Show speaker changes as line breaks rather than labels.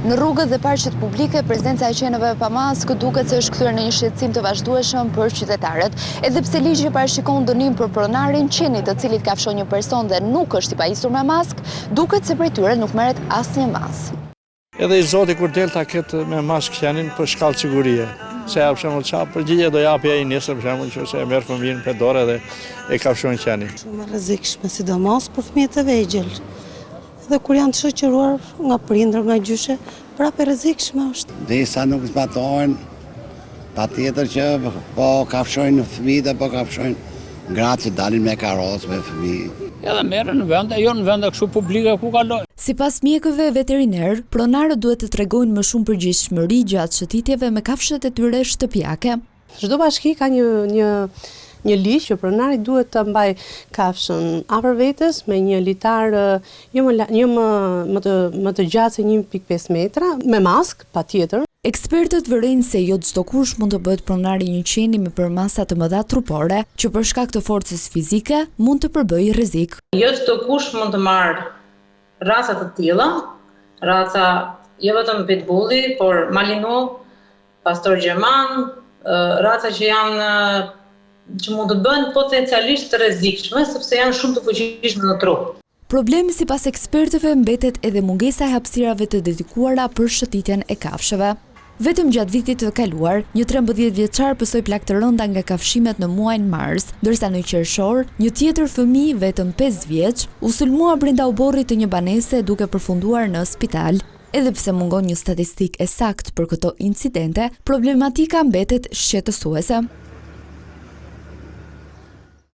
Në rrugët dhe parqet publike, prezenca e qenëve pa maskë duket se është kthyer në një shqetësim të vazhdueshëm për qytetarët. Edhe pse ligji parashikon dënim për pronarin, qenit të cilit kafshon një person dhe nuk është i pajisur me maskë, duket se prej tyre nuk merret asnjë masë.
Edhe i zoti kur del ta ketë me maskë qenin për shkallë sigurie. Se për shembull çfarë përgjigje do japi ai nesër për shembull që e merr fëmijën për dorë dhe e kafshon qenin.
Shumë rrezikshme, sidomos për fëmijët e vegjël. Dhe kur janë të shoqëruar nga prindër, nga gjyshe, prapë rrezikshme është.
Derisa nuk zbatohen, patjetër që po kafshojnë fëmijët dhe po kafshojnë gratë që dalin me karrocë me fëmijë.
Edhe merren në vende, jo në vende kështu publike ku kalojnë.
Sipas mjekëve veteriner, pronarët duhet të tregojnë më shumë përgjegjësi gjatë shëtitjeve me kafshët e tyre shtëpiake.
Çdo bashki ka një ligj që pronari duhet të mbaj kafshën afër vetes me një litar më të gjatë se 1.5 metra, me maskë patjetër.
Ekspertët vërejnë se jo çdo kush mund të bëhet pronari një qeni me përmasa të mëdha trupore, që për shkak të forcës fizike mund të përbëjë rrezik.
Jo çdo kush mund të marrë raca të tilla, raca jo vetëm pitbulli, por malinois, pastor gjerman, raca që mund të bëhen potencialisht të rrezikshme sepse janë shumë të fuqishme në trup.
Problemi sipas ekspertëve mbetet edhe mungesa e hapësirave të dedikuara për shëtitjen e kafshëve. Vetëm gjatë vitit të kaluar, një 13 vjeçar pësoi plagë të rënda nga kafshimet në muajin mars, ndërsa në qershor, një tjetër fëmijë vetëm 5 vjeç u sulmua brenda oborrit të një banese duke përfunduar në spital. Edhe pse mungon një statistikë e saktë për këto incidente, problematika mbetet shqetësuese.